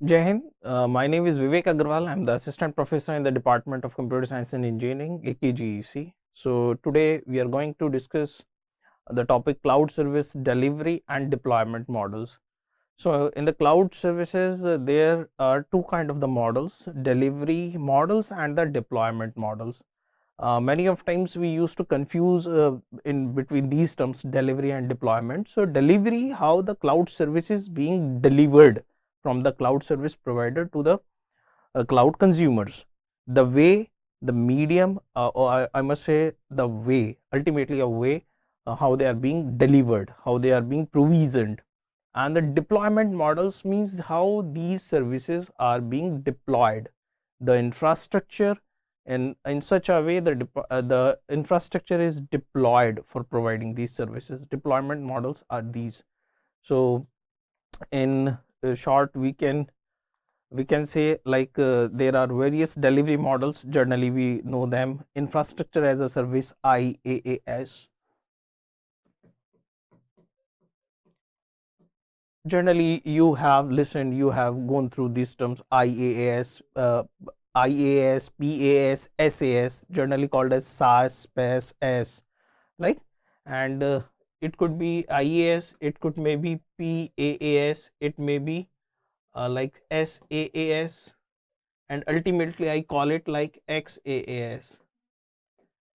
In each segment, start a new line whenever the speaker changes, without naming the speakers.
Jai Hind. My name is Vivek Agarwal. I'm the assistant professor in the Department of Computer Science and Engineering, Akgec. So today we are going to discuss the topic cloud service delivery and deployment models. So in the cloud services, there are two kind of the models: delivery models and the deployment models. Many of times we used to confuse in between these terms, delivery and deployment. So delivery, how the cloud service is being delivered from the cloud service provider to the cloud consumers, the way, the medium, or I must say the way, ultimately a way, how they are being delivered, how they are being provisioned. And the deployment models means how these services are being deployed, the infrastructure, in such a way that the infrastructure is deployed for providing these services. Deployment models are these. So in short, we can say like there are various delivery models. Generally we know them: infrastructure as a service, IAAS. Generally you have listened, you have gone through these terms: IAAS, IAAS, PAAS, SAAS, generally called as SAAS, PAAS, S, right? And it could be IAAS, it could maybe PAAS, it may be like SAAS, and ultimately I call it like XAAS.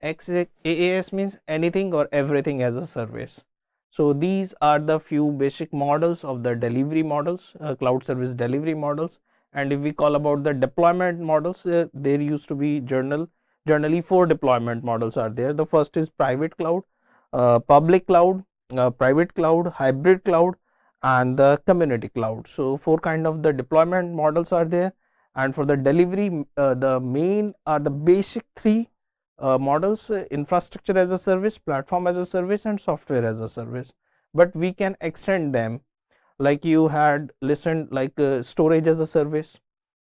XAAS means anything or everything as a service. So these are the few basic models of the delivery models, cloud service delivery models. And if we call about the deployment models, there used to be generally four deployment models are there. The first is private cloud, public cloud, private cloud, hybrid cloud, and the community cloud. So four kind of the deployment models are there. And for the delivery, the main are the basic three models: infrastructure as a service, platform as a service, and software as a service. But we can extend them, like you had listened like storage as a service,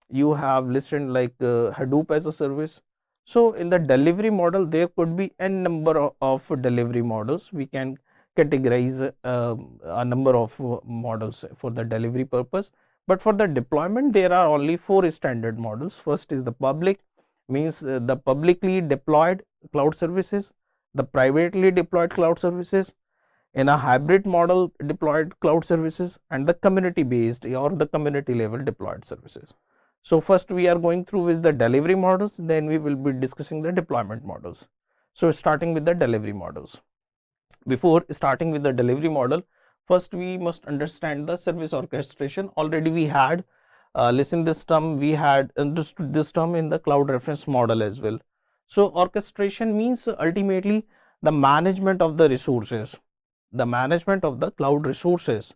you have listened like Hadoop as a service. So in the delivery model there could be n number of delivery models. We can categorize a number of models for the delivery purpose. But for the deployment there are only four standard models. First is the public, means the publicly deployed cloud services, the privately deployed cloud services, in a hybrid model deployed cloud services, and the community based or the community level deployed services. So first we are going through with the delivery models, then we will be discussing the deployment models. So starting with the delivery models. Before starting with the delivery model, first we must understand the service orchestration. Already we had listened this term, we had understood this term in the cloud reference model as well. So orchestration means ultimately the management of the resources, the management of the cloud resources,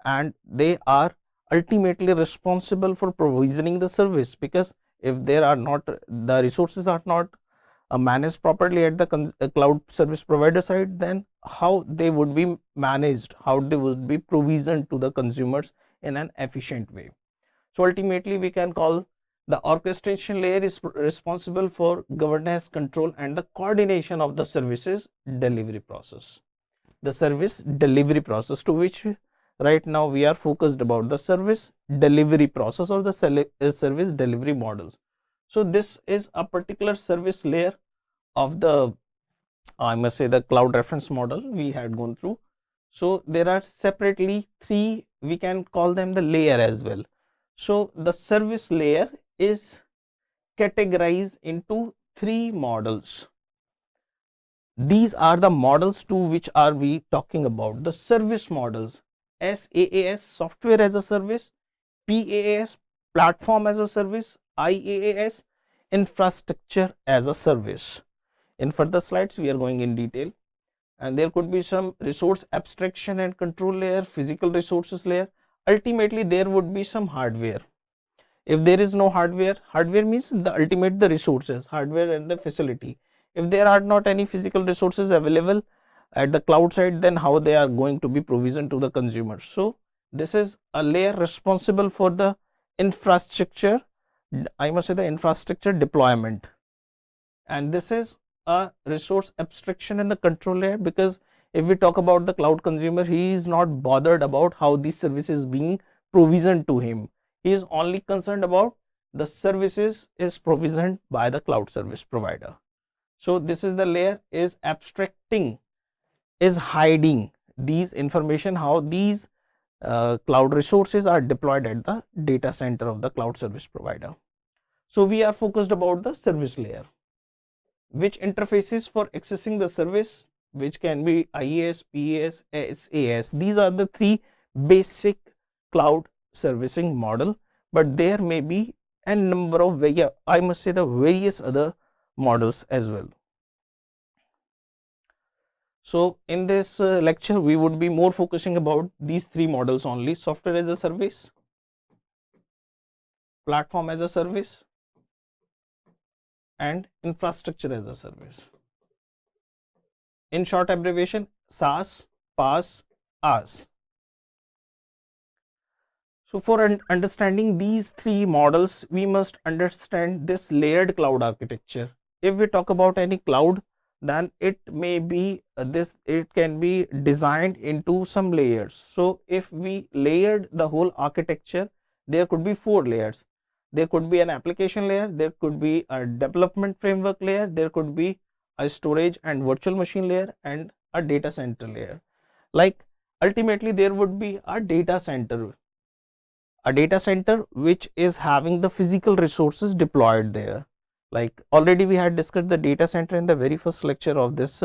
and they are ultimately responsible for provisioning the service, because if there are not, the resources are not managed properly at the cloud service provider side, then how they would be managed, how they would be provisioned to the consumers in an efficient way. So ultimately we can call the orchestration layer is responsible for governance, control, and the coordination of the services delivery process. The service delivery process, to which right now we are focused about the service delivery process or the service delivery models. So this is a particular service layer of the, I must say, the cloud reference model we had gone through. So there are separately three, we can call them the layer as well. So the service layer is categorized into three models. These are the models to which are we talking about: the service models, SaaS, software as a service, PAAS, platform as a service, IaaS, infrastructure as a service. In further slides we are going in detail, and there could be some resource abstraction and control layer, physical resources layer. Ultimately there would be some hardware. If there is no hardware, hardware means the ultimate the resources, hardware and the facility. If there are not any physical resources available at the cloud side, then how they are going to be provisioned to the consumers. So this is a layer responsible for the infrastructure, I must say the infrastructure deployment. And this is a resource abstraction and the control layer, because if we talk about the cloud consumer, he is not bothered about how this service is being provisioned to him. He is only concerned about the services is provisioned by the cloud service provider. So this is the layer is abstracting, is hiding these information, how these cloud resources are deployed at the data center of the cloud service provider. So we are focused about the service layer, which interfaces for accessing the service, which can be IAAS, PAAS, SAAS. These are the three basic cloud servicing model, but there may be a number of, I must say, the various other models as well. So in this lecture, we would be more focusing about these three models only: software as a service, platform as a service, and infrastructure as a service. In short abbreviation, SaaS, PAAS, IaaS. So for understanding these three models, we must understand this layered cloud architecture. If we talk about any cloud, then it may be it can be designed into some layers. So if we layered the whole architecture, there could be 4 layers. There could be an application layer, there could be a development framework layer, there could be a storage and virtual machine layer, and a data center layer. Like ultimately there would be a data center which is having the physical resources deployed there. Like already we had discussed the data center in the very first lecture of this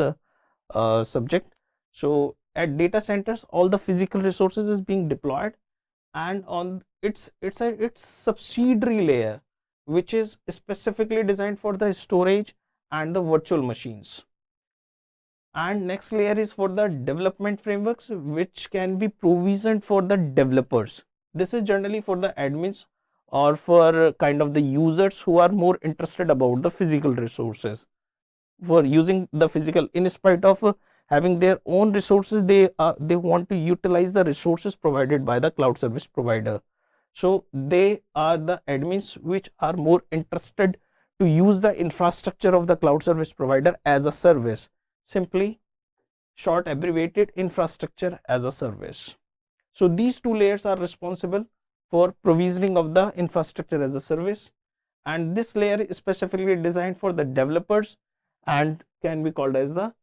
subject. So at data centers, all the physical resources is being deployed, and on its subsidiary layer, which is specifically designed for the storage and the virtual machines. And next layer is for the development frameworks, which can be provisioned for the developers. This is generally for the admins or for kind of the users who are more interested about the physical resources. For using the physical, in spite of having their own resources, they want to utilize the resources provided by the cloud service provider. So they are the admins which are more interested to use the infrastructure of the cloud service provider as a service. Simply short abbreviated, infrastructure as a service. So these two layers are responsible for provisioning of the infrastructure as a service, and this layer is specifically designed for the developers and can be called as the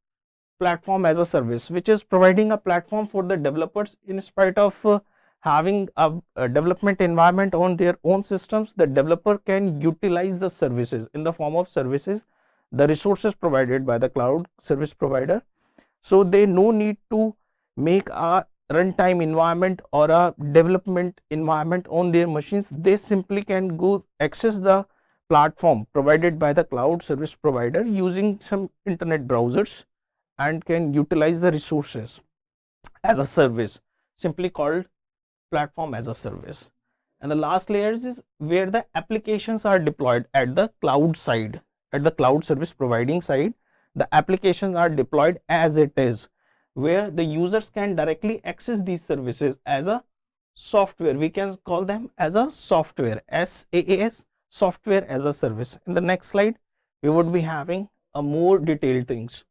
platform as a service, which is providing a platform for the developers. In spite of having a development environment on their own systems, the developer can utilize the services in the form of services, the resources provided by the cloud service provider. So they no need to make a runtime environment or a development environment on their machines. They simply can go access the platform provided by the cloud service provider using some internet browsers and can utilize the resources as a service, simply called platform as a service. And the last layers is where the applications are deployed at the cloud side, at the cloud service providing side. The applications are deployed as it is, where the users can directly access these services as a software. We can call them as a software, SaaS, software as a service. In the next slide, we would be having a more detailed things.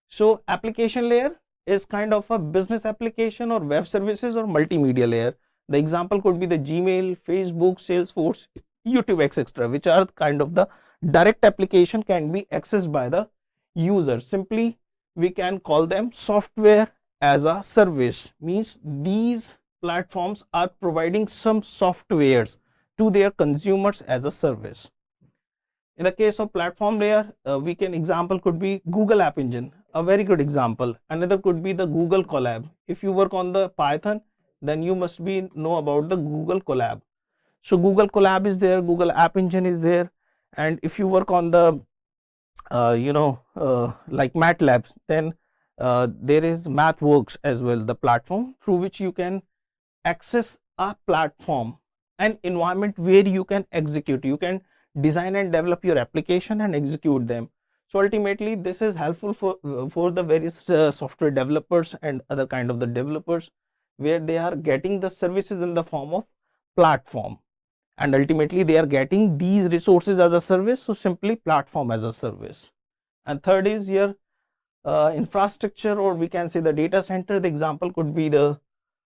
So application layer is kind of a business application or web services or multimedia layer. The example could be the Gmail, Facebook, Salesforce, YouTube, etc., which are kind of the direct application can be accessed by the user. Simply we can call them software as a service, means these platforms are providing some softwares to their consumers as a service. In the case of platform layer, we can example could be Google App Engine, a very good example. Another could be the Google Colab. If you work on the Python, then you must be know about the Google Colab. So Google Colab is there, Google App Engine is there, and if you work on the like MATLAB, then there is MathWorks as well, the platform through which you can access a platform, an environment where you can execute, you can design and develop your application and execute them. So ultimately this is helpful for the various software developers and other kind of the developers, where they are getting the services in the form of platform, and ultimately they are getting these resources as a service. So simply platform as a service. And third is your infrastructure, or we can say the data center. The example could be the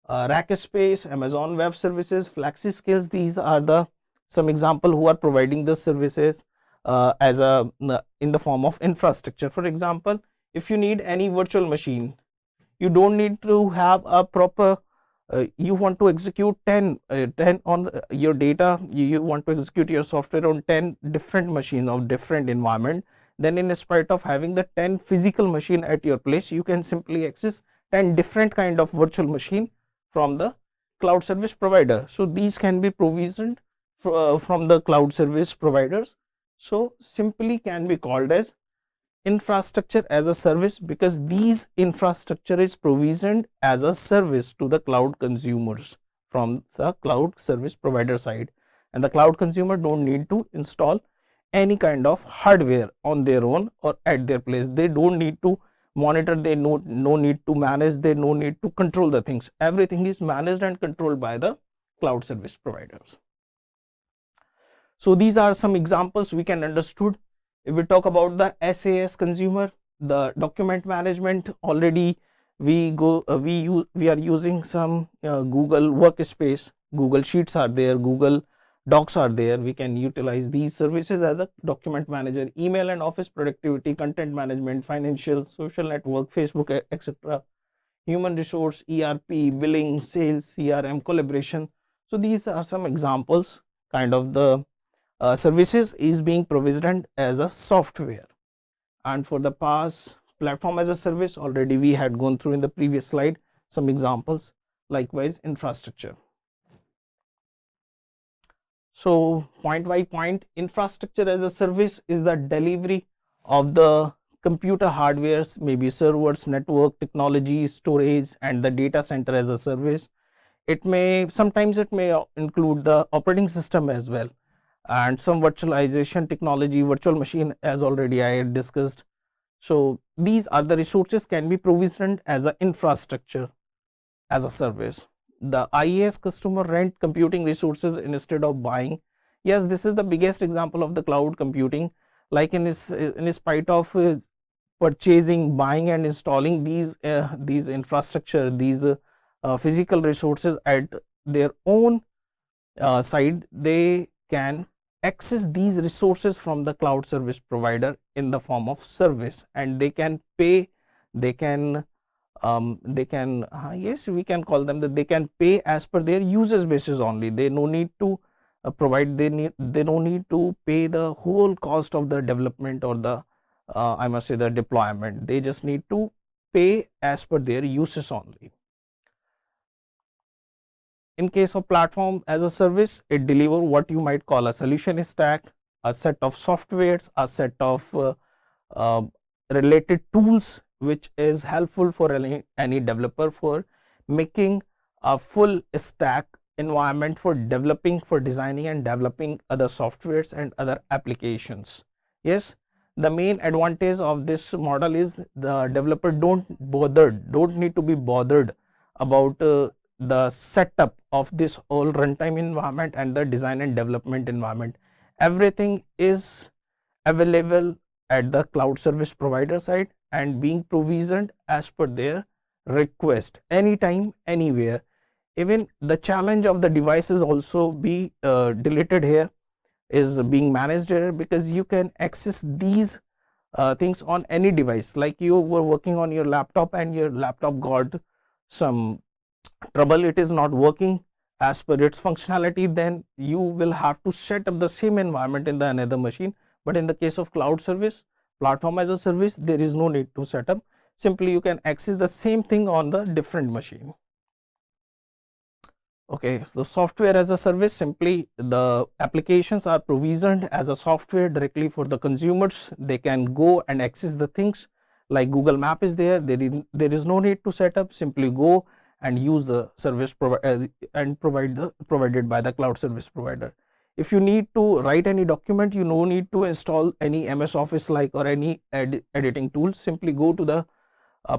Rackspace, Amazon Web Services, FlexiSkills. These are the some example who are providing the services as a in the form of infrastructure. For example, if you need any virtual machine, you don't need to have a proper you want to execute 10 on your data, you want to execute your software on 10 different machines of different environment, then in spite of having the 10 physical machine at your place, you can simply access 10 different kind of virtual machine from the cloud service provider. So these can be provisioned from the cloud service providers, so simply can be called as infrastructure as a service, because these infrastructure is provisioned as a service to the cloud consumers from the cloud service provider side, and the cloud consumer don't need to install any kind of hardware on their own or at their place. They don't need to monitor, they no need to manage, they no need to control the things. Everything is managed and controlled by the cloud service providers. So these are some examples we can understood. If we talk about the SaaS consumer, the document management, already we are using some Google Workspace, Google Sheets are there, Google Docs are there. We can utilize these services as a document manager. Email and office productivity, content management, financial, social network, Facebook, etc. Human resource, ERP, billing, sales, CRM, collaboration. So these are some examples kind of the services is being provisioned as a software. And for the PAAS, platform as a service, already we had gone through in the previous slide some examples. Likewise, infrastructure. So point by point, infrastructure as a service is the delivery of the computer hardwares, maybe servers, network, technology, storage, and the data center as a service. It may sometimes it may include the operating system as well, and some virtualization technology, virtual machine, as already I had discussed. So these are the resources can be provisioned as an infrastructure as a service. The IAAS customer rent computing resources instead of buying. Yes, this is the biggest example of the cloud computing. Like in spite of purchasing, buying, and installing these infrastructure, these physical resources at their own side, they can access these resources from the cloud service provider in the form of service, and they can pay, they can yes, we can call them that they can pay as per their usage basis only. They no need to provide, they no need to pay the whole cost of the development or the I must say the deployment. They just need to pay as per their uses only. In case of platform as a service, it deliver what you might call a solution stack, a set of softwares, a set of related tools which is helpful for any developer for making a full stack environment for developing, for designing and developing other softwares and other applications. Yes, the main advantage of this model is the developer don't need to be bothered about the setup of this whole runtime environment and the design and development environment. Everything is available at the cloud service provider side and being provisioned as per their request, anytime, anywhere. Even the challenge of the devices also be deleted here, is being managed here, because you can access these things on any device. Like you were working on your laptop and your laptop got some trouble, it is not working as per its functionality, then you will have to set up the same environment in the another machine. But in the case of cloud service, platform as a service, there is no need to set up, simply you can access the same thing on the different machine. Okay, so software as a service, simply the applications are provisioned as a software directly for the consumers. They can go and access the things, like Google Map is there, there is no need to set up, simply go and use the service and provided by the cloud service provider. If you need to write any document, you no need to install any MS Office like or any editing tools, simply go to the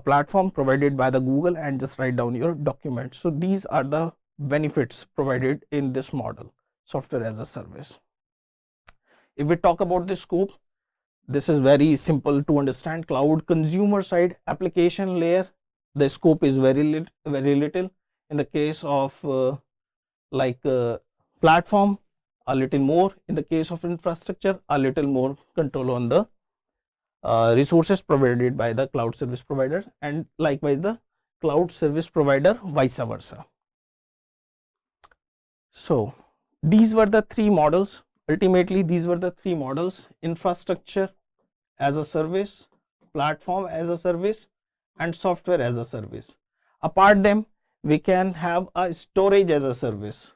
platform provided by the Google and just write down your document. So these are the benefits provided in this model, software as a service. If we talk about the scope, this is very simple to understand. Cloud consumer side application layer, the scope is very little. In the case of platform, a little more. In the case of infrastructure, a little more control on the resources provided by the cloud service provider, and likewise the cloud service provider vice versa. So these were the three models. Ultimately, these were the three models: infrastructure as a service, platform as a service, and software as a service. Apart them, we can have a storage as a service.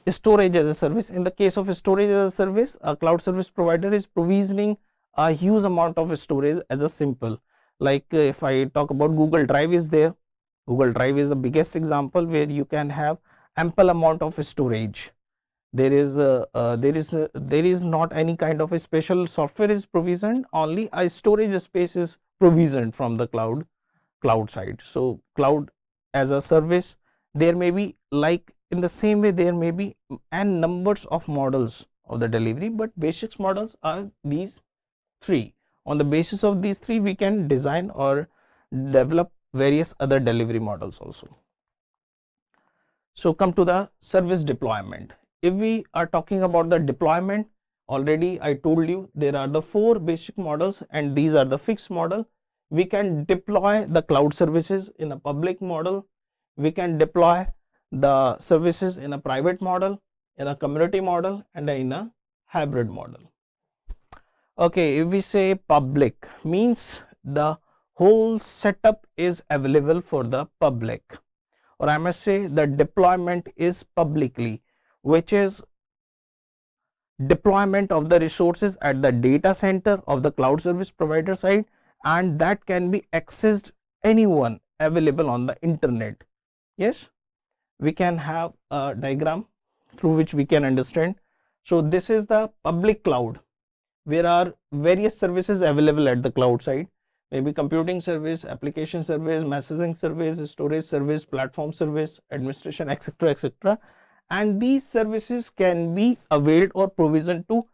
Storage as a service. In the case of storage as a service, a cloud service provider is provisioning a huge amount of storage as a simple. Like if I talk about Google Drive is there. Google Drive is the biggest example where you can have ample amount of storage. There is not any kind of a special software is provisioned, only a storage space is provisioned from the cloud side. So cloud as a service, there may be, like in the same way, there may be n numbers of models of the delivery, but basic models are these three. On the basis of these three, we can design or develop various other delivery models also. So come to the service deployment. If we are talking about the deployment, already I told you there are the four basic models, and these are the fixed model. We can deploy the cloud services in a public model. We can deploy the services in a private model, in a community model, and in a hybrid model. Okay, if we say public, means the whole setup is available for the public, or I must say the deployment is publicly, which is deployment of the resources at the data center of the cloud service provider side, and that can be accessed anyone available on the internet. Yes, we can have a diagram through which we can understand. So this is the public cloud, where are various services available at the cloud side, maybe computing service, application service, messaging service, storage service, platform service, administration, etc., etc. And these services can be availed or provisioned to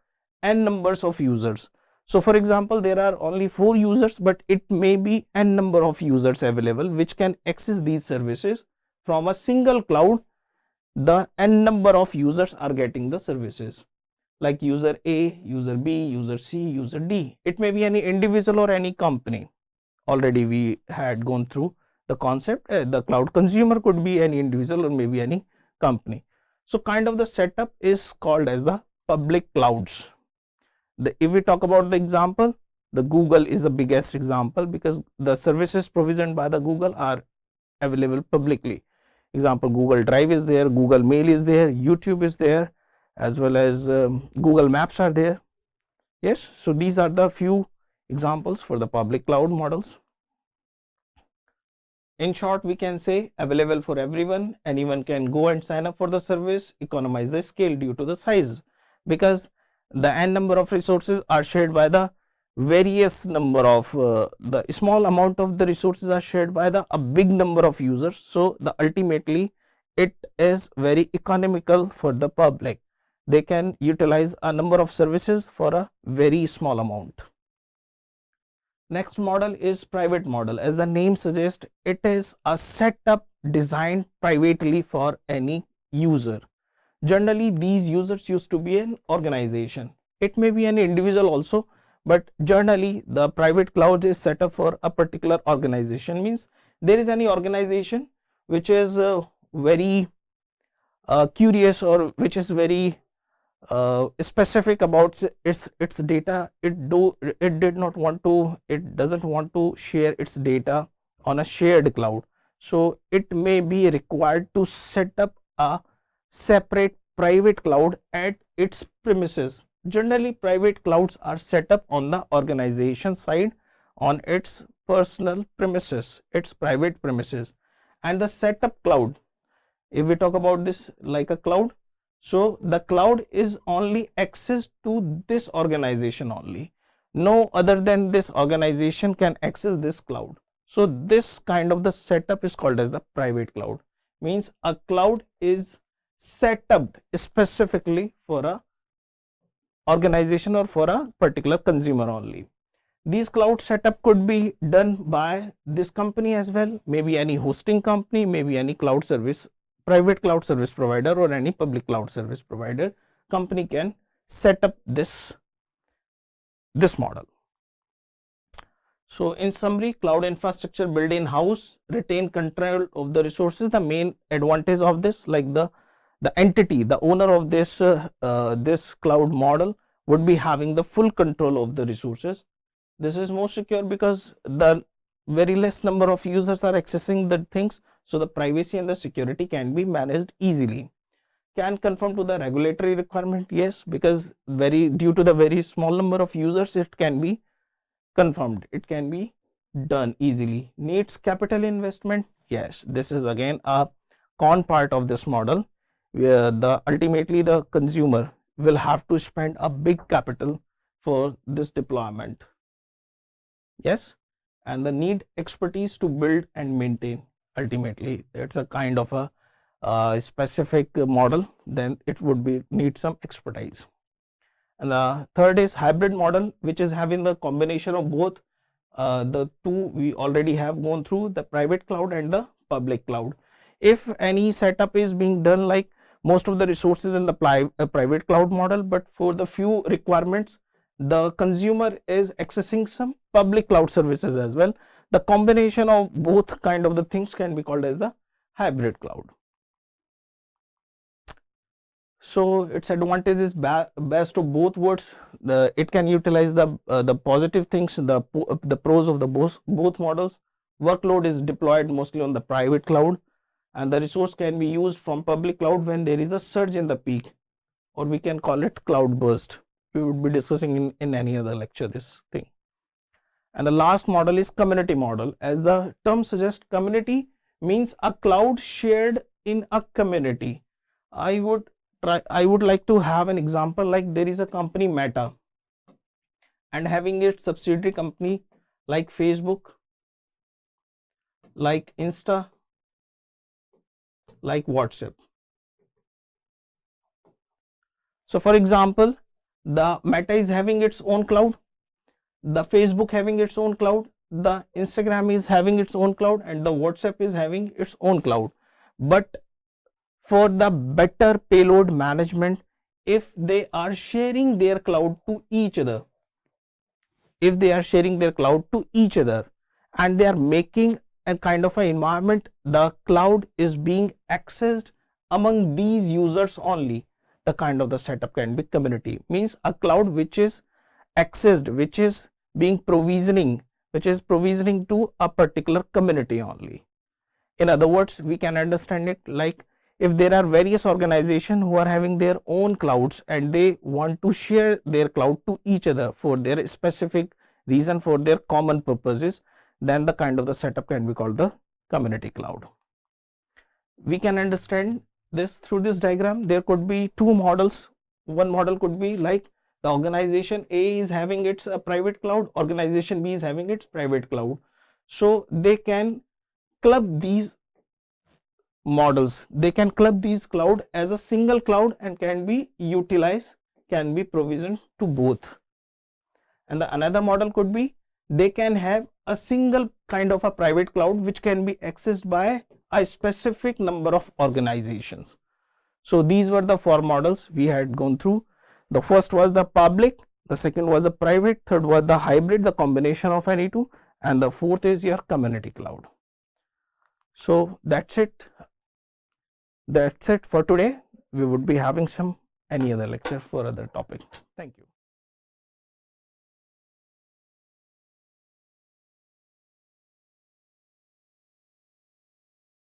n numbers of users. So for example, there are only 4 users, but it may be n number of users available which can access these services from a single cloud. The n number of users are getting the services, like user A, user B, user C, user D. It may be any individual or any company. Already we had gone through the concept. The cloud consumer could be any individual or maybe any company. So kind of the setup is called as the public clouds. If we talk about the example, the Google is the biggest example, because the services provisioned by the Google are available publicly. Example, Google Drive is there, Google Mail is there, YouTube is there, as well as Google Maps are there. Yes, so these are the few examples for the public cloud models. In short, we can say available for everyone. Anyone can go and sign up for the service, economize the scale due to the size, because the n number of resources are shared by the various number of the small amount of the resources are shared by a big number of users. So the ultimately it is very economical for the public. They can utilize a number of services for a very small amount. Next model is private model. As the name suggests, it is a setup designed privately for any user. Generally, these users used to be an organization. It may be an individual also, but generally the private cloud is set up for a particular organization. Means there is any organization which is very curious, or which is very specific about its data. It doesn't want to share its data on a shared cloud. So it may be required to set up a separate private cloud at its premises. Generally, private clouds are set up on the organization side, on its personal premises, its private premises. And the setup cloud, if we talk about this like a cloud, so the cloud is only access to this organization only. No other than this organization can access this cloud. So this kind of the setup is called as the private cloud. Means a cloud is set up specifically for a organization or for a particular consumer only. These cloud setup could be done by this company as well, maybe any hosting company, maybe any cloud service, private cloud service provider, or any public cloud service provider. Company can set up this model. So in summary, cloud infrastructure built in house, retain control of the resources. The main advantage of this, like the entity, the owner of this this cloud model would be having the full control of the resources. This is more secure because the very less number of users are accessing the things, so the privacy and the security can be managed easily. Can conform to the regulatory requirement? Yes, because due to the very small number of users, it can be confirmed, it can be done easily. Needs capital investment? Yes, this is again a con part of this model, where ultimately the consumer will have to spend a big capital for this deployment. Yes, and the need expertise to build and maintain. Ultimately, it's a kind of a specific model, then it would be need some expertise. And the third is hybrid model, which is having the combination of both. The two we already have gone through, the private cloud and the public cloud. If any setup is being done, like most of the resources in the private cloud model, but for the few requirements, the consumer is accessing some public cloud services as well. The combination of both kind of the things can be called as the hybrid cloud. So its advantage is best of both worlds. It can utilize the positive things, the pros of the both models. Workload is deployed mostly on the private cloud, and the resource can be used from public cloud when there is a surge in the peak, or we can call it cloud burst. We would be discussing in any other lecture this thing. And the last model is community model. As the term suggests, community means a cloud shared in a community. I would like to have an example, like there is a company Meta and having its subsidiary company like Facebook, like Insta, like WhatsApp. So for example, the Meta is having its own cloud, the Facebook having its own cloud, the Instagram is having its own cloud, and the WhatsApp is having its own cloud. But for the better payload management, if they are sharing their cloud to each other, and they are making a kind of an environment, the cloud is being accessed among these users only, the kind of the setup can be community. Means a cloud which is accessed, which is provisioning to a particular community only. In other words, we can understand it like, if there are various organizations who are having their own clouds and they want to share their cloud to each other for their specific reason, for their common purposes, then the kind of the setup can be called the community cloud. We can understand this through this diagram. There could be two models. One model could be like the organization A is having its private cloud, organization B is having its private cloud. So they can club these models, they can club these cloud as a single cloud and can be utilized, can be provisioned to both. And the another model could be they can have a single kind of a private cloud which can be accessed by a specific number of organizations. So these were the four models we had gone through. The first was the public, the second was the private, third was the hybrid, the combination of any two, and the fourth is your community cloud. So that's it for today. We would be having any other lecture for other topic. Thank you.